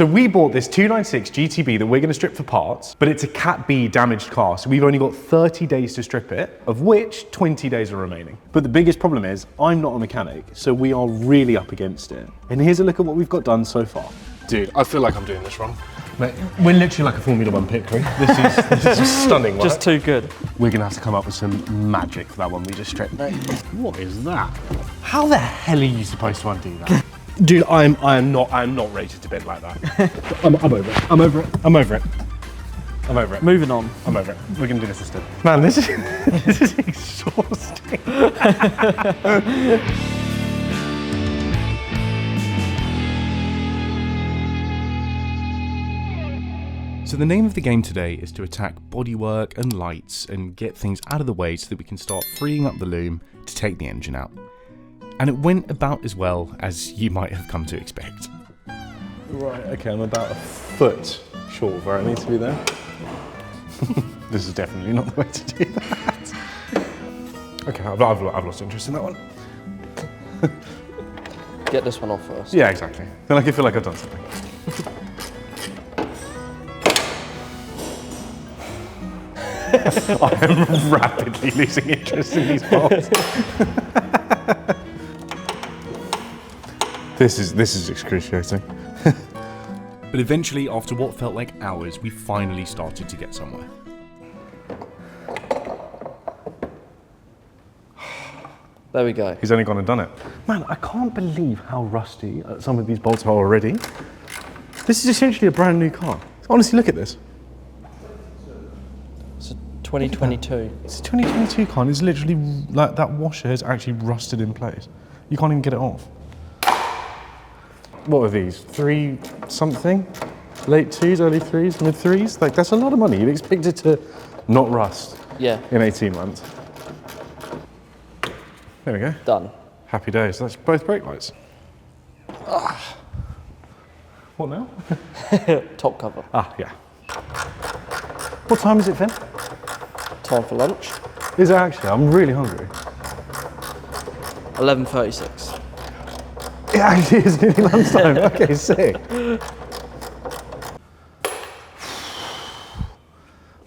So we bought this 296 GTB that we're going to strip for parts, but it's a Cat B damaged car, so we've only got 30 days to strip it, of which 20 days are remaining. But the biggest problem is, I'm not a mechanic, so we are really up against it. And here's a look at what we've got done so far. Dude, I feel like I'm doing this wrong. Mate, we're literally like a Formula One pit crew. This is stunning work. Just too good. We're gonna have to come up with some magic for that one we just stripped. Mate, what is that? How the hell are you supposed to undo that? Dude, I'm not rated to bend like that. I'm over it. I'm over it. I'm over it. I'm over it. Moving on. I'm over it. We're gonna do this instead. Man, this is exhausting. So the name of the game today is to attack bodywork and lights and get things out of the way so that we can start freeing up the loom to take the engine out. And it went about as well as you might have come to expect. Right, okay, I'm about a foot short of where I need to be there. This is definitely not the way to do that. Okay, I've lost interest in that one. Get this one off first. Yeah, exactly. Then I can feel like I've done something. I am rapidly losing interest in these bolts. This is excruciating. But eventually, after what felt like hours, we finally started to get somewhere. There we go. He's only gone and done it. Man, I can't believe how rusty some of these bolts are already. This is essentially a brand new car. Honestly, look at this. 2022. It's a 2022 car, and it's literally like that washer has actually rusted in place. You can't even get it off. What are these? 3 something? Late 2s, early 3s, mid 3s? Like, that's a lot of money. You'd expect it to not rust in 18 months. There we go. Done. Happy days. That's both brake lights. Ah. What now? Top cover. Ah, yeah. What time is it, Finn? Time for lunch. Is it actually? I'm really hungry. 11:36. It actually is nearly lunchtime. Okay, sick.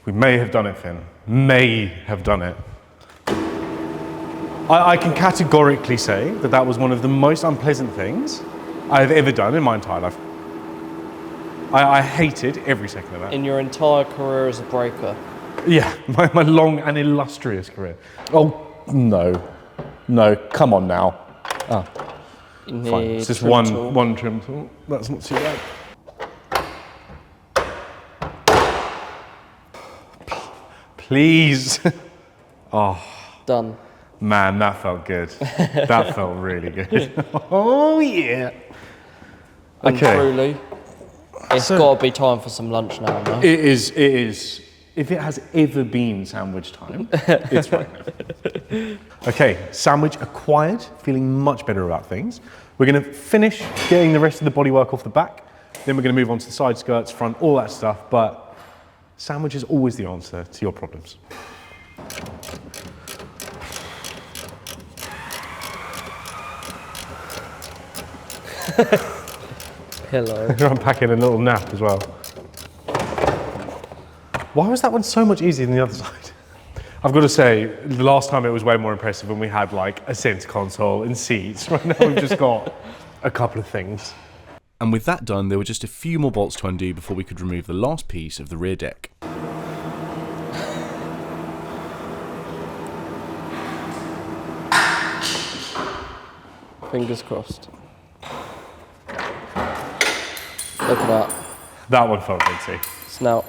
We may have done it, Finn. May have done it. I can categorically say that that was one of the most unpleasant things I've ever done in my entire life. I hated every second of that. In your entire career as a braker? Yeah, my long and illustrious career. Oh, no. No, come on now. Ah, fine. It's just one trim tool. That's not too bad. Please. Oh. Done. Man, that felt good. That felt really good. Oh, yeah. And okay. truly, it's got to be time for some lunch now, no? It is. If it has ever been sandwich time, it's right now. Okay, sandwich acquired, feeling much better about things. We're gonna finish getting the rest of the bodywork off the back, then we're gonna move on to the side skirts, front, all that stuff, but sandwich is always the answer to your problems. Hello. You're unpacking a little nap as well. Why was that one so much easier than the other side? I've got to say, the last time it was way more impressive when we had like a center console and seats. Right now we've just got a couple of things. And with that done, there were just a few more bolts to undo before we could remove the last piece of the rear deck. Fingers crossed. Look at that. That one felt good too. Snout.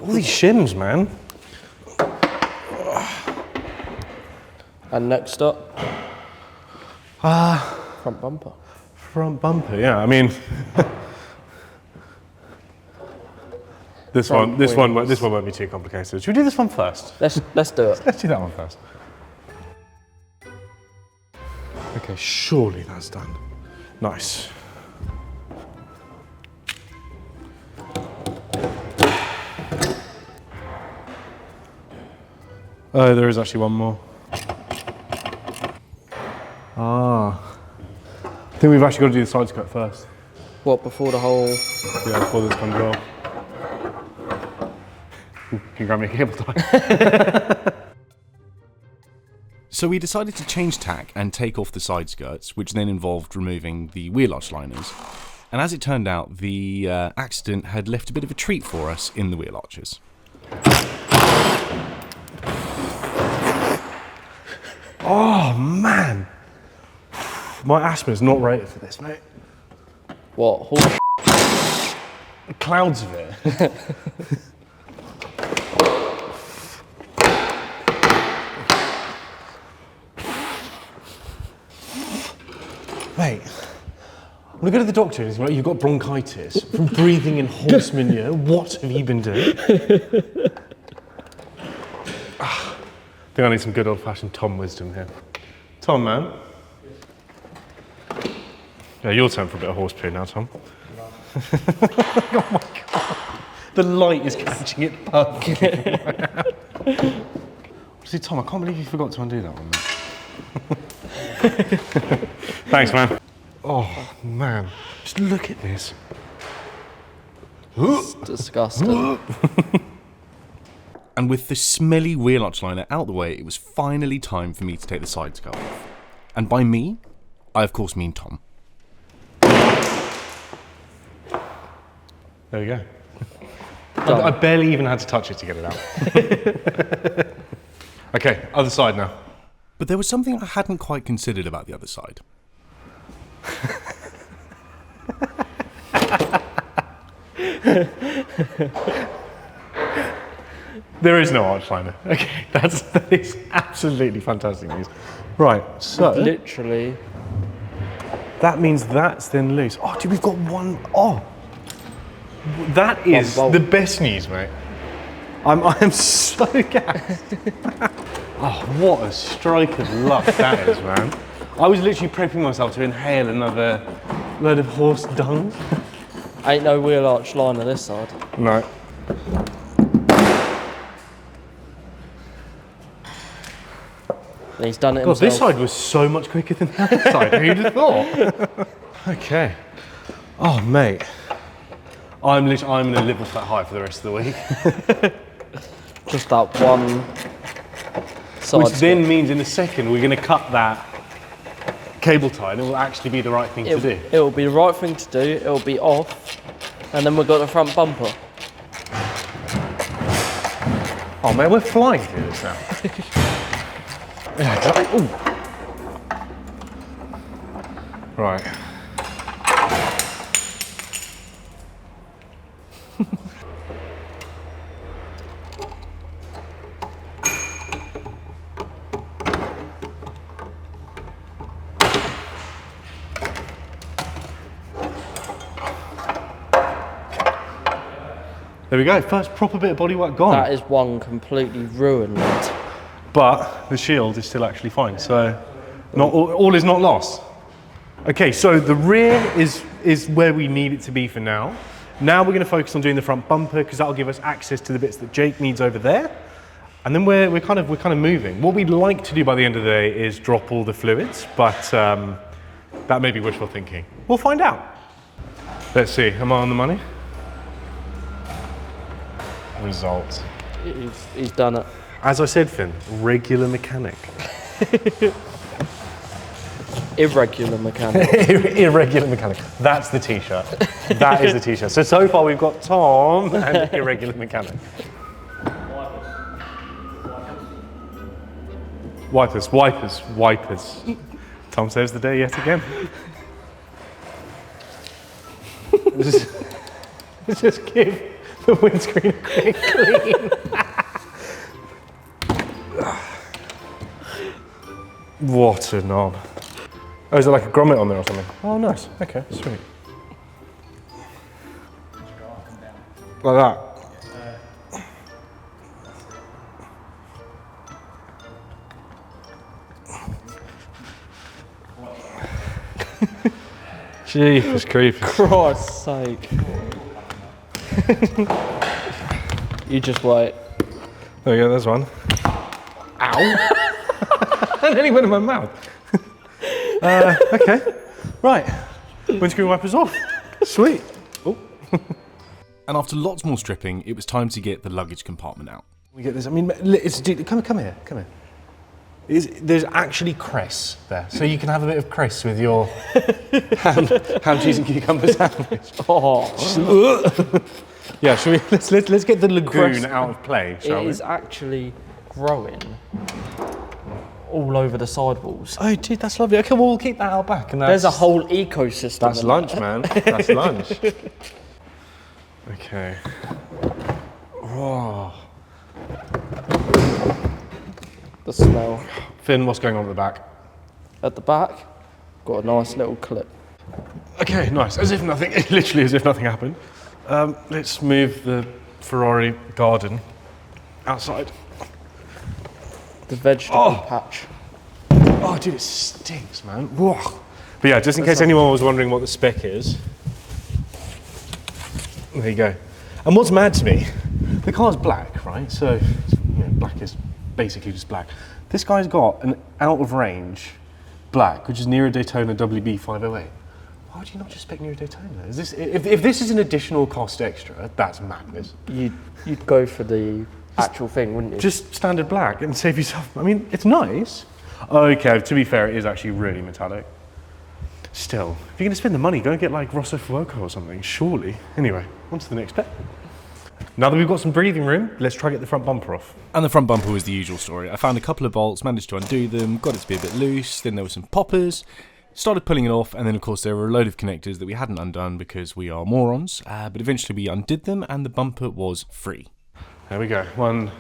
All these shims, man. And next up, front bumper. Front bumper, yeah. I mean, this one won't be too complicated. Should we do this one first? Let's do it. Let's do that one first. Okay, surely that's done. Nice. Oh, there is actually one more. Ah. I think we've actually got to do the side skirt first. What, before the whole... Yeah, before this comes off. Ooh, can you grab me a cable tie? So we decided to change tack and take off the side skirts, which then involved removing the wheel arch liners. And as it turned out, the accident had left a bit of a treat for us in the wheel arches. Oh, man. My asthma's not rated for this, mate. What, horse? Clouds of it. Mate, when I go to the doctor and he's like, you've got bronchitis from breathing in horse manure. What have you been doing? I think I need some good old-fashioned Tom wisdom here. Tom, man. Yeah, your turn for a bit of horse poo now, Tom. Oh my God. The light is catching it perfectly. See, Tom, I can't believe you forgot to undo that one, mate. Thanks, man. Oh, man. Just look at this. It's disgusting. And with the smelly wheel arch liner out the way, it was finally time for me to take the side skirt off. And by me, I of course mean Tom. There we go. I barely even had to touch it to get it out. Okay, other side now. But there was something I hadn't quite considered about the other side. There is no arch liner. Okay, that is absolutely fantastic news. Right, so Literally. that means that's then loose. Oh, dude, we've got one. Oh, that is bolt. the best news, mate. I am so gassed. Oh, what a strike of luck that is, man. I was literally prepping myself to inhale another load of horse dung. Ain't no wheel arch liner this side. No. And he's done it God, himself. this side was so much quicker than the other side. Who'd have thought? Okay. Oh, mate. I'm going to live off that high for the rest of the week. Just that one side. Which then means in a second we're going to cut that cable tie and it will actually be the right thing to do. It will be the right thing to do, it will be off, and then we've got the front bumper. Oh, man, we're flying through this now. Yeah, exactly. Ooh. Right. There we go, first proper bit of bodywork gone. That is one completely ruined. But the shield is still actually fine, so not all is not lost. Okay, so the rear is where we need it to be for now. Now we're going to focus on doing the front bumper because that'll give us access to the bits that Jake needs over there. And then we're kind of moving. What we'd like to do by the end of the day is drop all the fluids, but that may be wishful thinking. We'll find out. Let's see, am I on the money? Results. He's done it. As I said, Finn, regular mechanic. Irregular mechanic. Irregular mechanic. That's the t-shirt. That is the t-shirt. So far we've got Tom and irregular mechanic. Wipers, wipers, wipers. Tom saves the day yet again. Just give the windscreen a quick clean. What a knob. Oh, is there like a grommet on there or something? Oh, nice. Okay, sweet. Like that? Jeepers creepers. Christ's sake. You just wait. There we go, there's one. Ow! And then he went in my mouth. Okay, right. Windscreen wipers off. Sweet. Oh. And after lots more stripping, it was time to get the luggage compartment out. We get this. I mean, come here. There's actually cress there, so you can have a bit of cress with your ham, cheese, and cucumber sandwich. Oh, Yeah, let's get the lagoon Cress. out of play, shall it we? is actually growing all over the sidewalls. Oh, dude, that's lovely. Okay, well, we'll keep that out back. And There's a whole ecosystem. That's in lunch, that. man. That's lunch. Okay. Oh. The smell. Finn, what's going on at the back? At the back, got a nice little clip. Okay, nice. As if nothing, literally as if nothing happened. Let's move the Ferrari garden outside. The vegetable patch. Oh, dude, it stinks, man. Whoa. But yeah, just in case anyone was wondering what the spec is, there you go. And what's mad to me, the car's black, right? So, black is basically just black. This guy's got an out of range black, which is Nero Daytona WB 508. Why would you not just spec Nero Daytona? Is this, if this is an additional cost extra, that's madness. You'd go for the actual thing, wouldn't you? Just standard black and save yourself. I mean, it's nice. Okay, to be fair, it is actually really metallic. Still, if you're going to spend the money, go and get like Rosso Fuoco or something, surely. Anyway, on to the next bit. Now that we've got some breathing room, let's try to get the front bumper off. And the front bumper was the usual story. I found a couple of bolts, managed to undo them, got it to be a bit loose, then there were some poppers, started pulling it off, and then of course there were a load of connectors that we hadn't undone because we are morons, but eventually we undid them and the bumper was free. There we go, one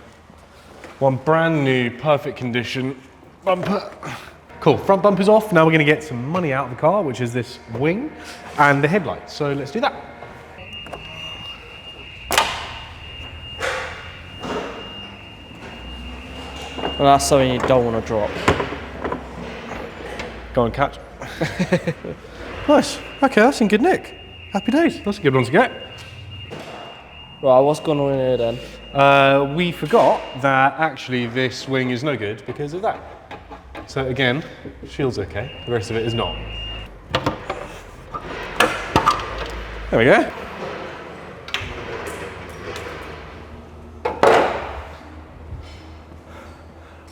brand new, perfect condition bumper. Cool, front bumper's off. Now we're going to get some money out of the car, which is this wing and the headlights. So let's do that. And that's something you don't want to drop. Go on, catch. Nice. Okay, that's in good nick. Happy days. That's a good one to get. Right, what's going on in here then? We forgot that actually this wing is no good because of that. So again, shield's okay. The rest of it is not. There we go.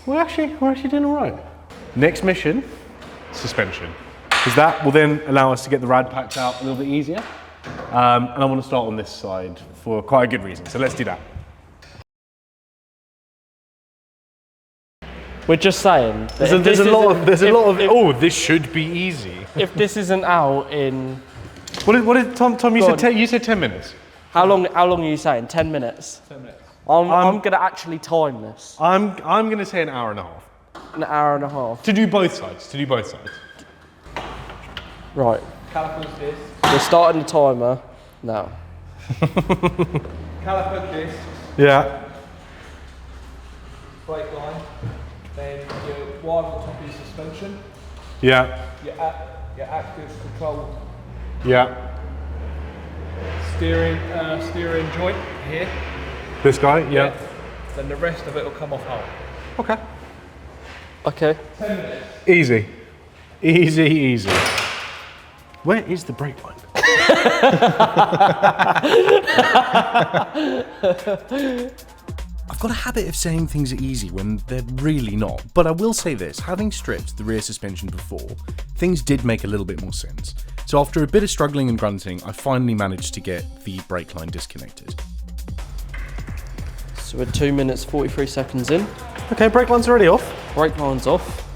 We're actually doing all right. Next mission, suspension. Because that will then allow us to get the rad packs out a little bit easier. And I want to start on this side for quite a good reason. So let's do that. We're just saying. That There's a lot of. Oh, this should be easy. If this isn't out in. What did Tom? You said 10 minutes. How long are you saying? 10 minutes? 10 minutes. I'm going to actually time this. I'm going to say an hour and a half. An hour and a half. To do both sides. Right. Caliper this. We're starting the timer now. Caliper this. Yeah. Brake line. Then your wire on top of your suspension. Yeah. Your active control Yeah. steering joint here. This guy. Yeah. Then the rest of it will come off home. Okay. Okay. 10 minutes. Easy. Easy. Where is the brake line? I've got a habit of saying things are easy when they're really not, but I will say this, having stripped the rear suspension before, things did make a little bit more sense. So after a bit of struggling and grunting, I finally managed to get the brake line disconnected. So we're 2 minutes 43 seconds in. Okay, brake line's already off. Brake line's off.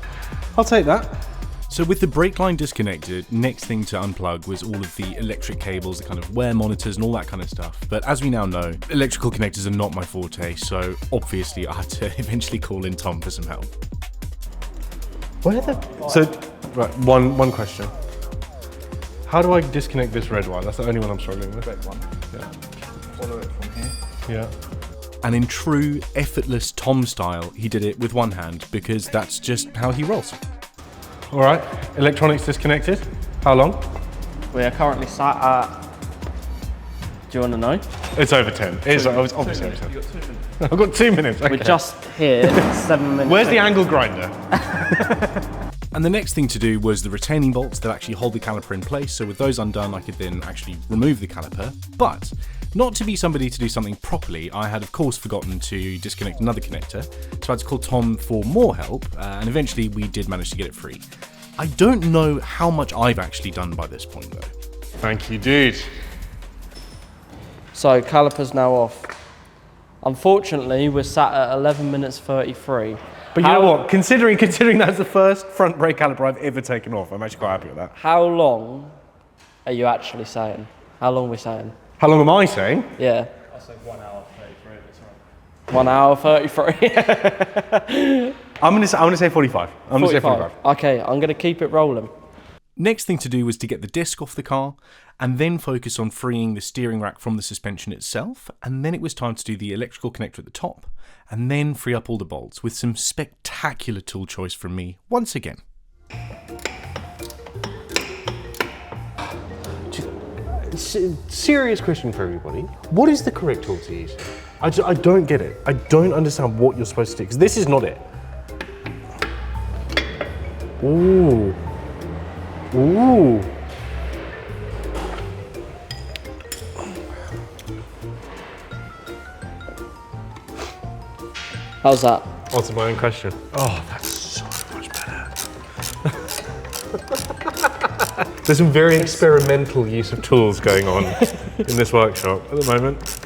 I'll take that. So with the brake line disconnected, next thing to unplug was all of the electric cables, the kind of wear monitors and all that kind of stuff. But as we now know, electrical connectors are not my forte, so obviously I had to eventually call in Tom for some help. So, right, one question. How do I disconnect this red wire? That's the only one I'm struggling with. Red one. Yeah. Follow it from here. Yeah. And in true effortless Tom style, he did it with one hand because that's just how he rolls. All right, electronics disconnected. How long? We are currently sat at. Do you want to know? It's over 10. It's obviously over 10. You got 2 minutes. I've got 2 minutes. Okay. We're just here 7 minutes. Where's the in. angle grinder? And the next thing to do was the retaining bolts that actually hold the caliper in place, so with those undone I could then actually remove the caliper. But not to be somebody to do something properly, I had of course forgotten to disconnect another connector, so I had to call Tom for more help, and eventually we did manage to get it free. I don't know how much I've actually done by this point though. Thank you, dude. So caliper's now off. Unfortunately, we're sat at 11 minutes 33. But you know what? Considering that's the first front brake caliper I've ever taken off, I'm actually quite happy with that. How long are you actually saying? How long are we saying? How long am I saying? Yeah. I say 1 hour 33. That's right. 1 hour 33. I'm gonna say 45. I'm gonna say 45. Okay, I'm gonna keep it rolling. Next thing to do was to get the disc off the car, and then focus on freeing the steering rack from the suspension itself, and then it was time to do the electrical connector at the top, and then free up all the bolts with some spectacular tool choice from me once again. Serious question for everybody. What is the correct tool to use? I don't get it. I don't understand what you're supposed to do, because this is not it. Ooh. Ooh. How's that? Answer my own question. Oh, that's so much better. There's some very experimental use of tools going on in this workshop at the moment.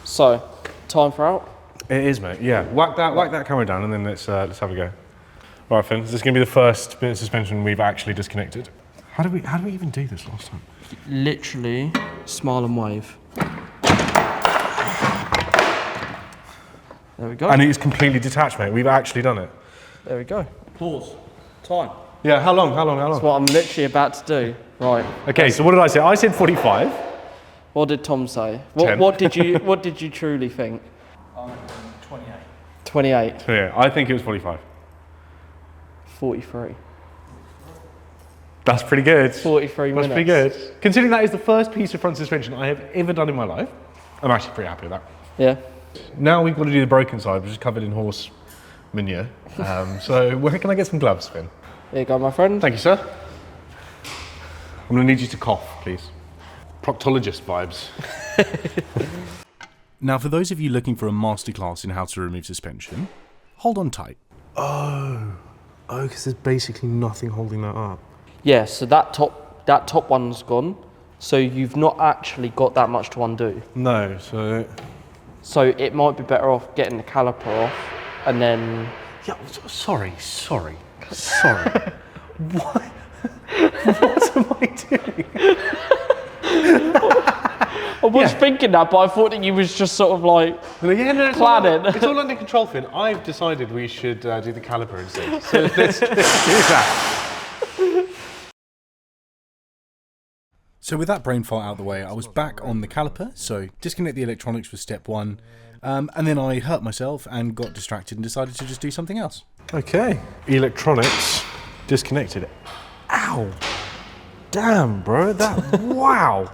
So, time for out? It is, mate. Yeah, whack that camera down, and then let's have a go. Right, Finn. This is going to be the first bit of suspension we've actually disconnected. How do we even do this last time? Literally, smile and wave. There we go. And it is completely detached, mate. We've actually done it. There we go. Pause. Time. Yeah. How long? That's what I'm literally about to do. Right. Okay. So what did I say? I said 45. What did Tom say? 10. What did you truly think? 28. 28. So yeah, I think it was 45. 43. That's pretty good. 43 minutes. That's pretty good. Considering that is the first piece of front suspension I have ever done in my life, I'm actually pretty happy with that. Yeah. Now we've got to do the broken side, which is covered in horse manure. So where can I get some gloves, Finn? There you go, my friend. Thank you, sir. I'm going to need you to cough, please. Proctologist vibes. Now for those of you looking for a masterclass in how to remove suspension, hold on tight. Oh, because there's basically nothing holding that up. Yeah, so that top one's gone. So you've not actually got that much to undo. No, So it might be better off getting the caliper off and then... Yeah, sorry. What? What am I doing? I was thinking that, but I thought that you was just sort of like planning. It's all under control, Finn. I've decided we should do the caliper instead. So let's do that. So with that brain fart out of the way, I was back on the caliper, so disconnect the electronics was step one, and then I hurt myself and got distracted and decided to just do something else. Okay, electronics disconnected. Ow! Damn, bro, wow!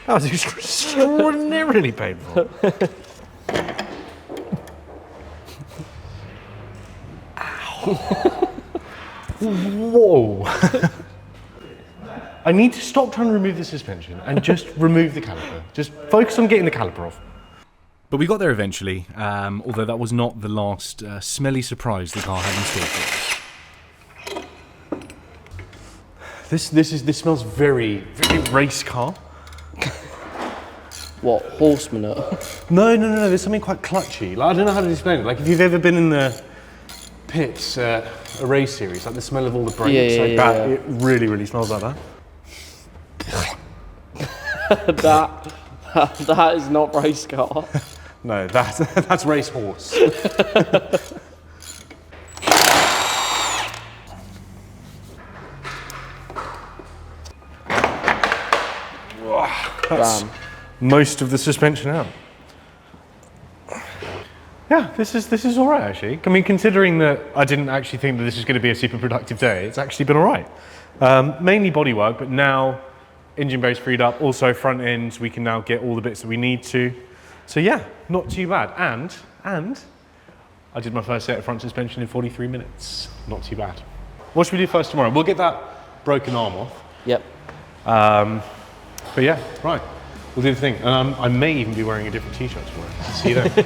That was extraordinarily painful. Ow! Whoa! I need to stop trying to remove the suspension and just remove the caliper. Just focus on getting the caliper off. But we got there eventually, although that was not the last smelly surprise the car had in store for us. This smells very, very race car. What, horse manure? No, there's something quite clutchy. Like, I don't know how to explain it. Like if you've ever been in the pits at a race series, like the smell of all the brakes, it really, really smells like that. that is not race car. No, that's race horse. That's most of the suspension out. Yeah, this is all right actually. I mean, considering that I didn't actually think that this was going to be a super productive day, it's actually been all right. Mainly bodywork, but now engine base freed up. Also front ends, we can now get all the bits that we need to. So yeah, not too bad. And I did my first set of front suspension in 43 minutes. Not too bad. What should we do first tomorrow? We'll get that broken arm off. Yep. But yeah, right. We'll do the thing. And I may even be wearing a different t-shirt tomorrow. See you then.